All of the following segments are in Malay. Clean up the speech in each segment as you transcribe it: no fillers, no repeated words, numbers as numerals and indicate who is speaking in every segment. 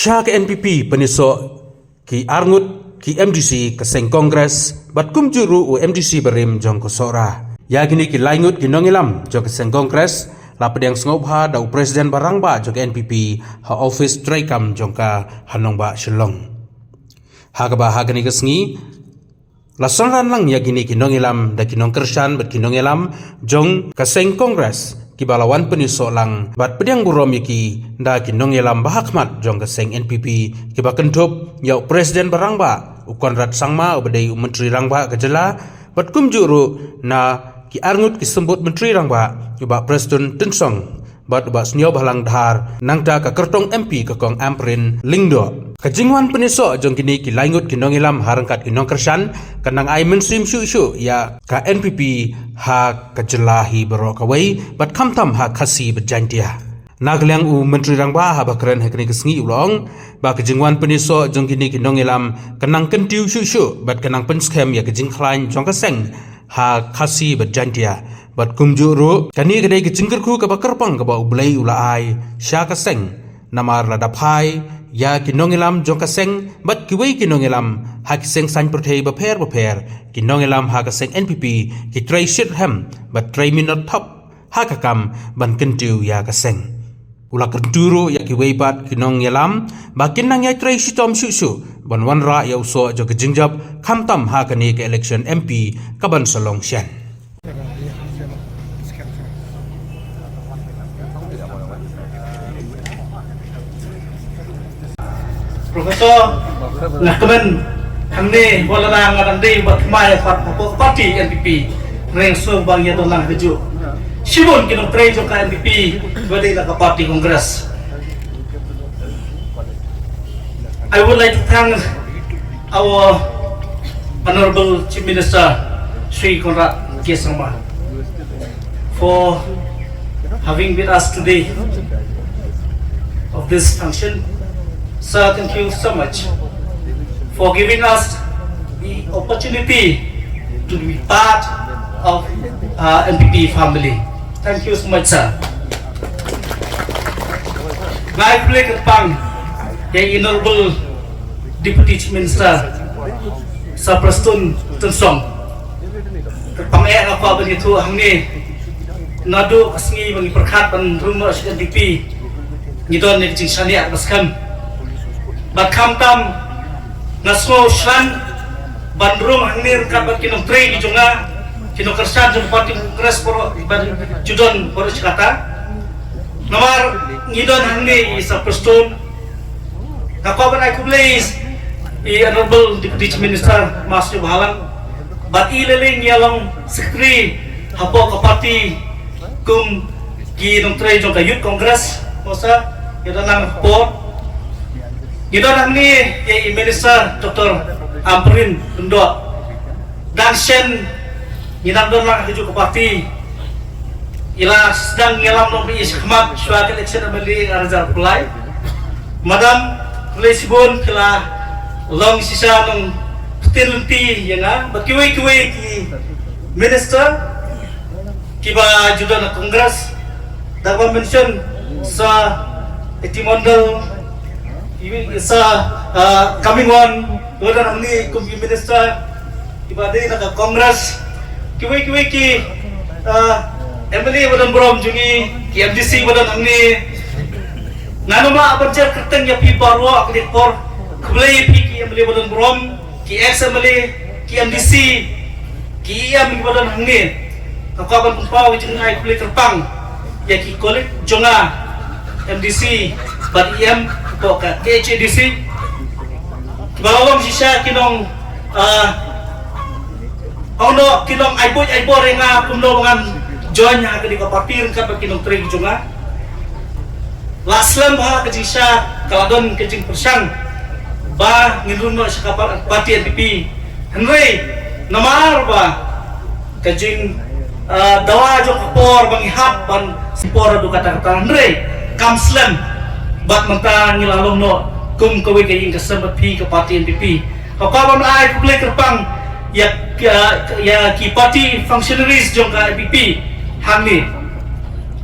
Speaker 1: Sya ke NPP penisok ki arngut ki MDC keseng Kongres bat kum juru u MDC berim jong kosora. Ya gini ki laingut ki nongilam jong keseng Kongres lapad yang sengop ha dau presiden barang ba jong NPP ha office traikam jong ka hanong ba Shillong. Ha ka ba ha gini kesengi lasan ran lang ya gini ki nongilam da ki nong kersan bat ki nongilam jong keseng Kongres ki balawan penisok lang bat pediang burom yaki da ki nongilam bahakmat jong keseng NPP ki ba kentup yau presiden barang ba ukon rat sangma ubadai menteri rang ba kejela bat kum juru na ki arngut ki sembut menteri rang ba uba presiden tensong bat uba snyo balang dhar nangda ka kertong MP ka kong amprin lingdo kajingwan penisok jong kini ki laingut ki nongilam harangkat ki nong kersan kanang ai mensim syu ya ka NPP ha kajelahi bero kawai bat kamtam ha khasi berjantia naglyang u menteri rang ba ha bakren ha kini kesengi ulong ba kajingwan penisok jong kini ki nongilam kanang kentiu syu bat kanang penskem ya kajing klain jong kaseng ha khasi berjantia bat kumjuru kani kedai kejingkerku ka bakerpang ka ba ublai ulai sya kaseng namar ladapai ya kinongilam jong kaseng bat kiwei kinongilam ha kiseng san perthei baper kinongilam ha kaseng NPP ki trai shit ham bat trai minot top ha kakam ban kentiu ya kaseng ula kenturu ya kiwei bat kinongilam ba kinang ya trai shitom shu ban wan ra ya uso jo kejingjab khamtam ha kani ke election MP kaban salong shan
Speaker 2: Profesor Nakmen hamne bola ngadang dei bat mai parti NPP reng so bang ya dolang heju Shibun kinong tray jong ka NPP bade la ka parti Congress. I would like to thank our Honorable Chief Minister Sri Conrad K. Sangma for having with us today of this function. Sir, thank you so much for giving us the opportunity to be part of NPP family. Thank you so much, sir. Ngai Plek Pang, the Honorable Deputy Chief Minister, Sir Preston Tensong. Pangaya apa begitu hamni nadu kasngi bagi perkat pan rumah NPP ngidon nek jing sania baskan. Bakam tam nasmo shran bandrum hangnir kabat kinong tray di jonga kinong kersan jong parti Kongres poro judon poro cikata namar ngidon hangni isa preston nakaban ay kubleis Honorable Deputy Minister Masyo Bahalang bat ilaling yalong sekretary hapo ka parti kum kinong tray jong ka Youth Congress mosa yadalang hapo Gidon ni ya Minister Dr. Amprin Bendo dan Shen ngidang don lang hiju ke parti ila sedang ngelam nombi iskhmat syuat election amali arzal pulai madam mulai sibun kila long sisa nong petilunti yana bakiwai ki Minister kiba judan Kongres dapat mention sa etimondal sa coming on doon hamni kumpi minister ibadai na Congress kiwi ki MLA wadan brom jungi ki MDC wadan hamni nanoma apancer kerteng ya pi parwa akli por khlei pi ki MLA wadan brom ki ex MLA ki MDC ki am wadan hamni kapan pau jungi ai khlei terpang ya ki kolek jonga MDC bat IM ka KHDC balawang sisa kinong ono kinong aiboy renga kumno ngan join ha kadi ka partir ka kinong trig junga laslam ha kajisa kaladon kajing persang ba ngirunno sa parti NPP henry namar ba kajing dawa jo kapor bangihat ban sipor do kata-kata henry kamslam bat menta ngilalong no kum kawi kaying kasabat pi ke parti NPP kapabam ai publik kerpang ya ki parti functionaries jong ka NPP hamni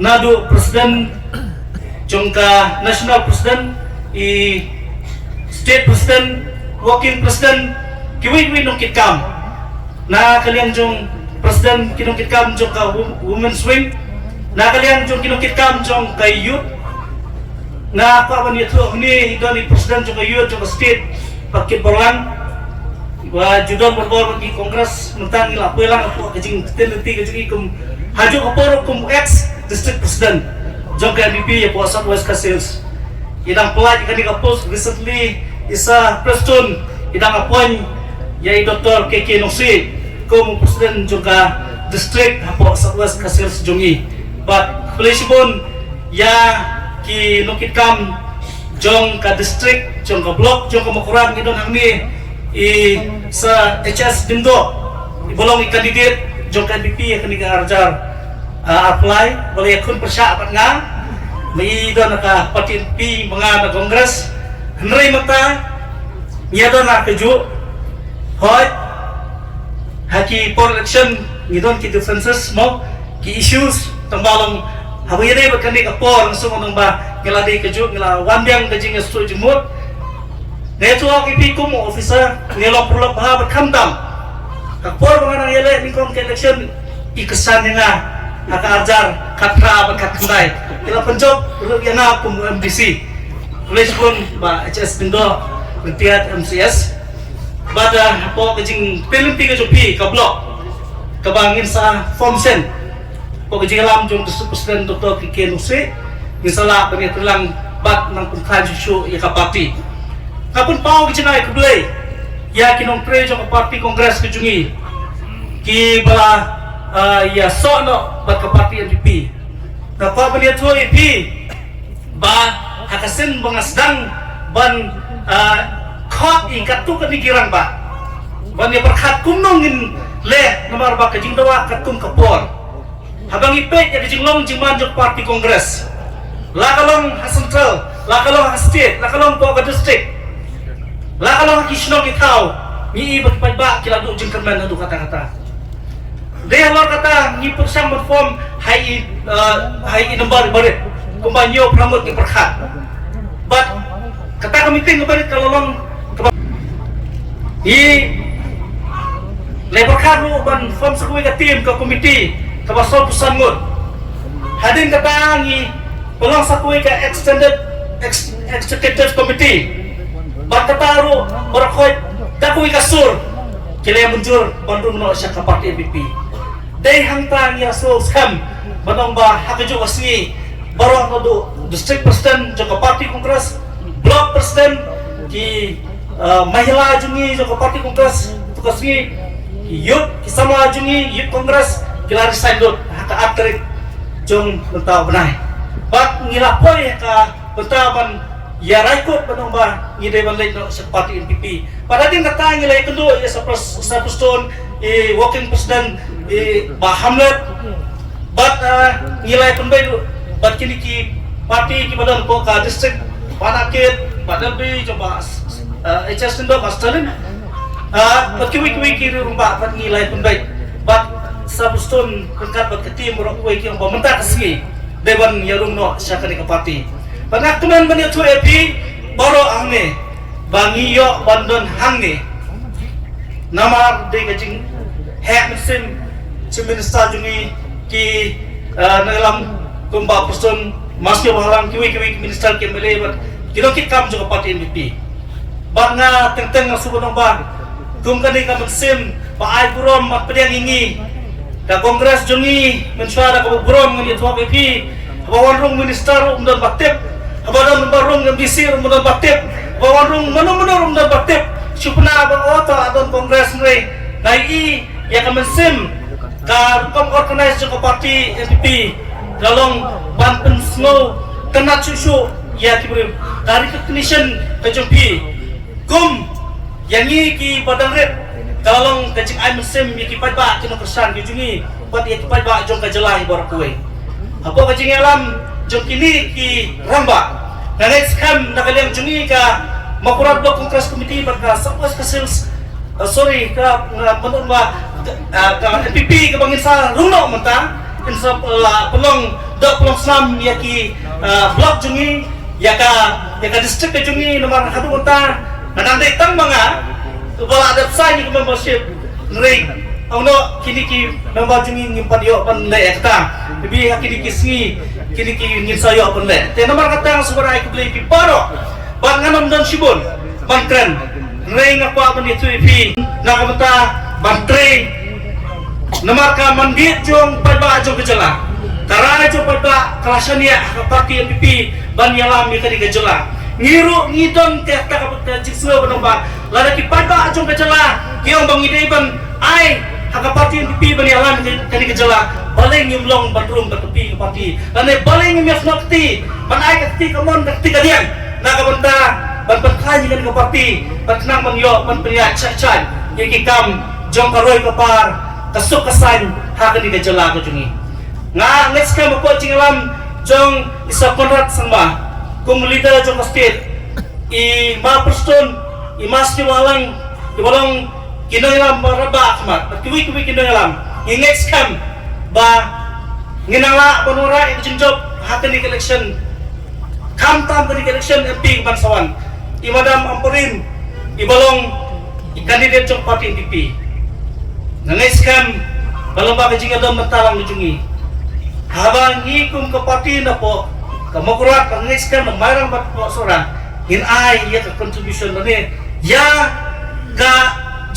Speaker 2: nadu presiden jong ka national president state president, working president, kiwi nungkit kam. Na kalian jong president kinungkit kam jong ka women's wing. Na kalian jong kinungkit kam jong ka youth. Na apa man itu ni idoni president jong ka youth jong ka state pakit borlang. Wa judon berbor di kongres mentang ila pelang apa kejing tendensi kejing ikum haju kaporo kum ex district president jong ka MVP ya po Southwest Kasils. Idang pelaj ikan dikapos recently isa Preston idang appoint yai Dr. KK Nosi kum presiden juga district hapo Southwest Kasils jongi but pelishibon ya ki nukit kam jong ka district jong ka block jong ka makuran idon hangni i sa HS Dindo ibolong i candidate jong ka MVP akan dikarjar apply boleh akun persyarat nga may doon naka patimpi mga na kongres henry mata niya doon nakaju hoy haki for election ngidon ki differences mo ki issues tambalong habire ba kani ka por so nang ba ngiladi kaju ngila wandang kajing sto jumut neto ki pikum officer ngilo perlu ba kamdam ka por mga nang yele ni kong election ikesan nga aka arjar katra ba katnday ila penjob yang aku MDC tulis pun ba HS Dindo Retiat MCS pada po kajing film tiga jopi ka blok kabangin sa formsen po kajing alam jong Presiden Dr. KK Nosi misalnya penitulang bat ng pungkan susu ya ka parti kapun pao kajing ay kublay ya kinong pre jong ka parti kongres kajungi ki bala ya so no bat ka parti MVP na pa baniya to EP ba hakasin mga sedang ban khot ikat tu kanigirang ba ban ya perkhat kumnongin le namar ba kajing dawa katum kapor habang ipet ya kajing long jingman jok parti kongres lakalong ha central lakalong ha state lakalong po ka district lakalong ha kisnong itaw ni ibat ba kiladu jing kerman adu kata-kata dia lor kata ni persang perform hai nomor barit kumbanyo pramut ni perkhat but kata kami ting barit kalau long i le perkhat lu ban form sekui ka tim ka komiti ka basol pusan ngut hadin kata ni pelong sekui ka executive committee but kata ru berakoi dakui kasur kile munjur bandung no syak ka parti MVP day hangtang ya so scam banong ba hakaju asni barong no district president joko parti kongres block president ki mahila jungi joko parti kongres tugas ni youth kisama jungi youth kongres kilari saindot haka atrik jong bentaw benai bat ngilapoi ka bentaban ya raikot banong ba ngide banlay no sa parti NPP pada din kata ngilay kendo ya sa Preston working president Hamlet but nilai penbay but kini ki parti ki badan ko ka district panakit badan bi coba HS Dindo Australian but kiwi ki rumba but nilai penbay but sabustun pengkat but ketim orang kuwi ki ang pamenta kasi dewan yarung no siya ka parti pangaktuman man ito epi baro angne bangiyo bandon hangne namar de kajing hek mesin Minister jungi ki nalam kumba person masih bahalang kiwi minister ki mele bat kinokit kam juga parti MVP banga teng-teng subonong ba kum kani kam sim ba ai burom mat pedang ingi ka kongres jungi mensuara ka burom ngi tuwa MVP bawan rung minister umdan baktip bawan barung MDC umdan baktip bawan rung mano umdan baktip supna ba oto adon kongres ngai nai ya kam sim ka kom organize joko parti NPP dalong banten snow kena cucu ya kibrim dari recognition kejumpi kum yangi ki padang red dalong kecik ai mesim ya kipai ba kino persan kijungi bat ya kipai ba jong kajelai borak kue apa kecing alam jong kini ki ramba dan next kam nakaliang jungi ka makurat blok kongres komiti berka Southwest Kasils sorry ka menurut ba ka NPP ka bangin sa runo mentang insa pelong senam ya ki blok jungi ya ka district jungi nomor 1 mentang Nanti tang mga bala adap sai ni membership ring auno kini ki member jungin nyimpan yo pan le ekta bibi kini kisni kini ki ngin sayo pan le te nomor kata suara aku beli pi paro ban nganom dan sibon ban kren ring aku apa ni tu pi nak kata ban tre nomor ka mandi jong pada jong kejala karena jong pada kelasania parti MPP ban yalam mi kadi kejala ngiru ngidon te ta ka jikso banomba lada ki pada jong kejala kiong bang ide ban ai haka parti MPP ban yalam kadi kejala baleng nyumlong batrum tepi ke parti ane baleng nyum yakti ban ai kati kamon kati kadian na ka benda ban berkaji kan ke parti berkenang ban yo ban pria cacai ki kam jong karoi ke par kasuk kesan haka di kejala ko jungi nga next kam po cingalam jong isa konrat sangba kung leader jong state i ma person i mas di walang kinoylam maraba akmat kiwi kinoylam i next kam ba nginala bonora i jinjob haka di election kam tam di election MP Bansawan i madam ampurin i balong i kandidat jong parti MPP next kam balomba kajinga dom matalang nujungi habang ikum ke parti na po kamukurat ang next kam mayroong bat po sora in ay ya ka contribution na ni ya ka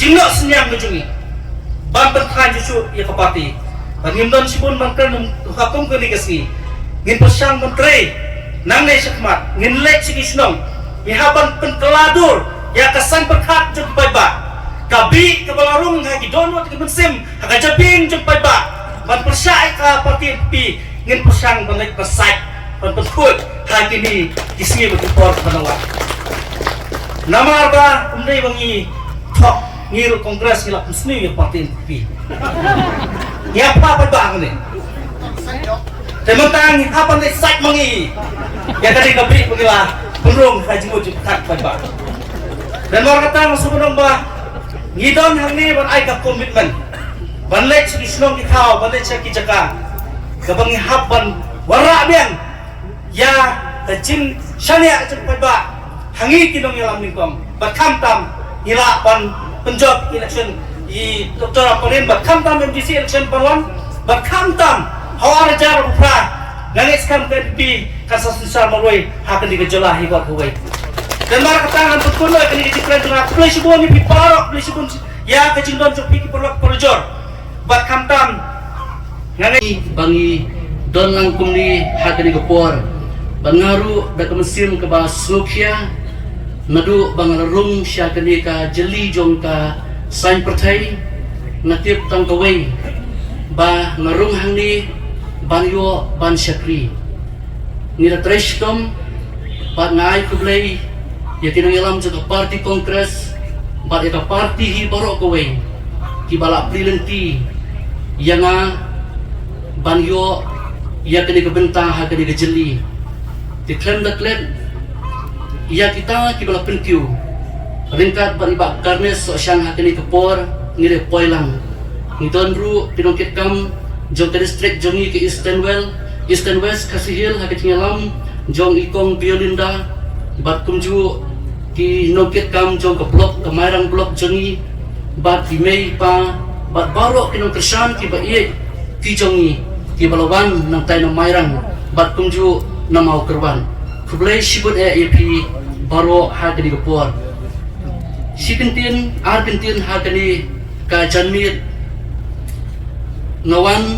Speaker 2: jingno senyam nujungi bampan kan jusu ya ke parti pangimdon sibun mangkan hukum ke negasi ngin pasyang menteri nang ne sakmat ngin lek sikisnong ihaban penteladur ya kesan berkat jeng baiba kabi kebalarung hagi donot ke mensim haga jabing jeng baiba ban persyai ka parti MP ngin pasyang balik pesai ban pentkut hagi ni kisni berkepor penawar nama arba umdai bangi tok ngir kongres ngilap mesni ya parti MP ya apa bang ni tementang apa ni sak mangi ya tadi kabi mengilah penrung haji mujud kat baiba dan orang kata masuk menambah ngidon hang ni ban ai ka komitmen ban lek si islom ki kau ban lek ki jaka ka bangi habban wara biang ya kajin syania cepat ba hangi kinong yalam ningkom ba kamtam ila ban penjob election i doktor aparin ba kamtam MDC election panwan ba kamtam hawar jar upra nangis kam PDP kasas besar marwai hakan digejala hibat huwai dan marah ketangan betul lah kini dikira dengan polisi buang ni piparok polisi pun ya kecil don cok piki perlok perjor bat kamtam ngangai bangi don langkum ni hakan digepor bangaru dak mesim ke basukya nadu bangarung syakan ni ka jeli jong ka sain pertai natip tang kawai ba ngarung hang ni banyo ban syakri nira treshkom bat ngai kublai ya kinang ilam jaga parti kongres bat ya parti hi barok kowe ki balak prilenti yang banyo ya kini kebentang ha kini kejeli diklaim daklaim ya kita ki balak pentiu ringkat baribak karnes so syang ha kini kepor ngire poilang ngidon ru pinongkit kam jong ke distrik jongi ke Eastern West Kasihil ha kini ilam jong ikong Biolinda bat kumju ki nongkit kam jong ke blok kemairang blok jongi bat di mei pa bat barok kinong kersan ki ba iye ki jongi ki balawan nang tay nang mairang bat kumju na mau kerban kublai sibut AP baro ha kini gepor sikintin argentin ha kini ka janmit ngawan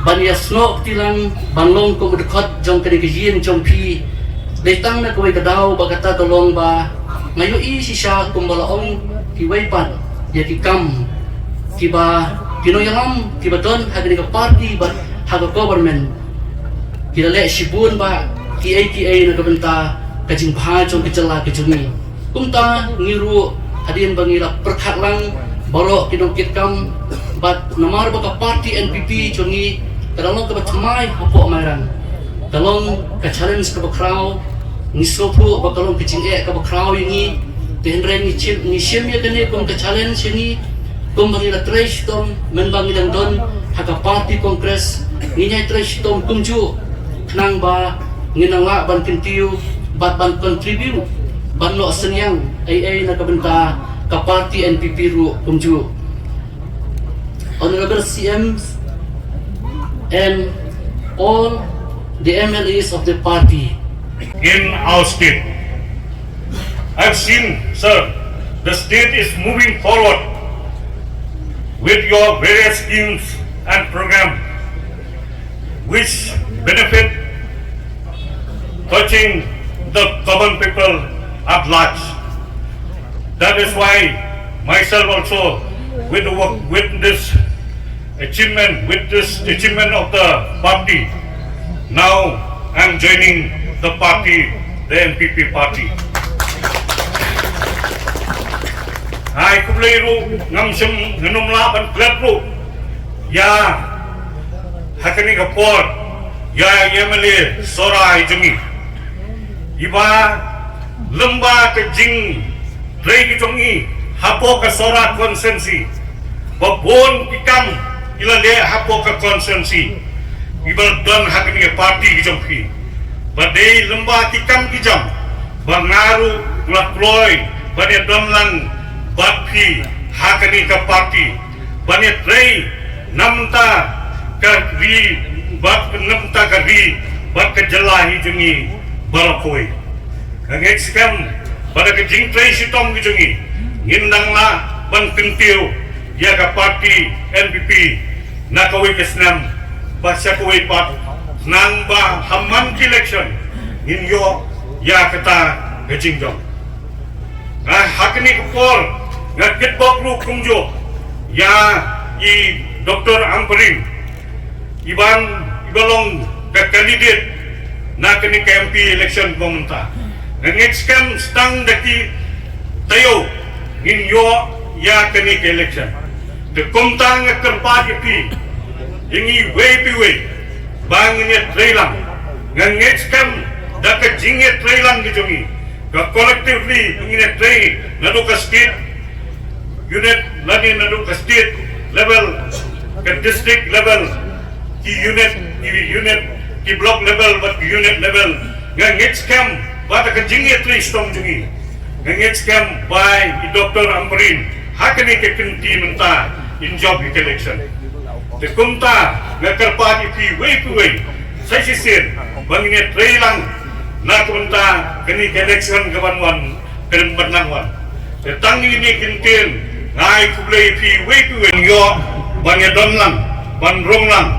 Speaker 2: banyasno tilang banlong ko dekat jong kini kejien jong pi letang na kuway kadaw bagata tolong ba ngayo si siya kumbalaong kiwaypan ya kikam kiba kinoyalam kiba don hagani ka party ba haga government kilale sibun ba KATA na kabenta kajing bahajong kejala kejungi kumta ngiru hadin bangila perkat lang baro kinongkit kam bat namar ba ka party NPP jongi kadalong ka batmay hapo amaran kalong ka challenge ka bakraw ni sopo bakalong kicing ka bakraw ini tenren ni chip ni shimya kani kung ka challenge ini kung bangila trash tom men bangilang don haka party congress ninya trash tom kumju nang ba nginanga ban kintiu bat ban contribute banlo senyang ay nakabenta ka party NPP ru kumju. Honorable CMs and all the MLAs of the party
Speaker 3: in our state. I've seen, sir, the state is moving forward with your various schemes and programs which benefit touching the common people at large. That is why myself also with this achievement of the party, now I'm joining the party, the NPP party. Ay kublairu ngamsem ngenumla ban kletru ya hakani kapor ya yemele sora ijumi iba lemba ke jing rei kitongi hapo ka sora konsensi babon pikam ilale hapo ka konsensi ibal don hakani party kijompi badai lemba tikam kijam bangaru nglakloi badai donlan batpi hakani ka party badai rei namta ka ri bat namta ka ri bat ka jalahi jungi barakoi ngek skam pada ke jing trei sitom kijungi ngindang na ban kentiu ya ka party NPP nakawai kesnam basya kawai pat nang ba hamman election in yo ya kata gejingjong hakni kupor ngakit bokru kumjo ya i Dr. Amperin ibalong ke candidate na kini KMP election pemerintah ngek skam stang daki tayo in yo ya kini ke election de kumtang kerpa pi ingi way banginnya trailang ngangit skam daka jingnya trailang gijongi ka collectively ingin tray nadu ka state unit lagi nadu ka state level ke district level ki unit ki block level but ki unit level ngangit skam bata ka jingnya tray stong jongi ngangit skam by Dr. Amperin hakani ke kenti menta in job election de kumta ngakarpa di way saya sisir banginnya trailang na kumta kini election kawanwan keren benangwan datang ini kintin ngai kublai way yo banyak donlang ban ronglang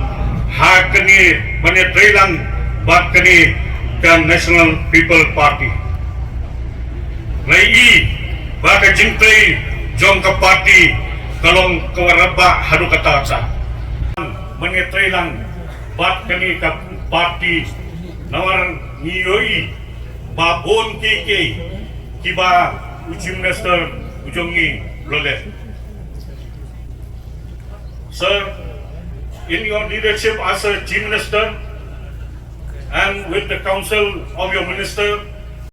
Speaker 3: ha kini banyak trailang bat kini kan National People Party lai baka jingtei jong ka party kalong kawaraba hadu kata sa mengetrai lang bat kami ka party nawar ngiyoi babon keke kiba uji minister ujongi lole. Sir, in your leadership as a chief minister and with the council of your minister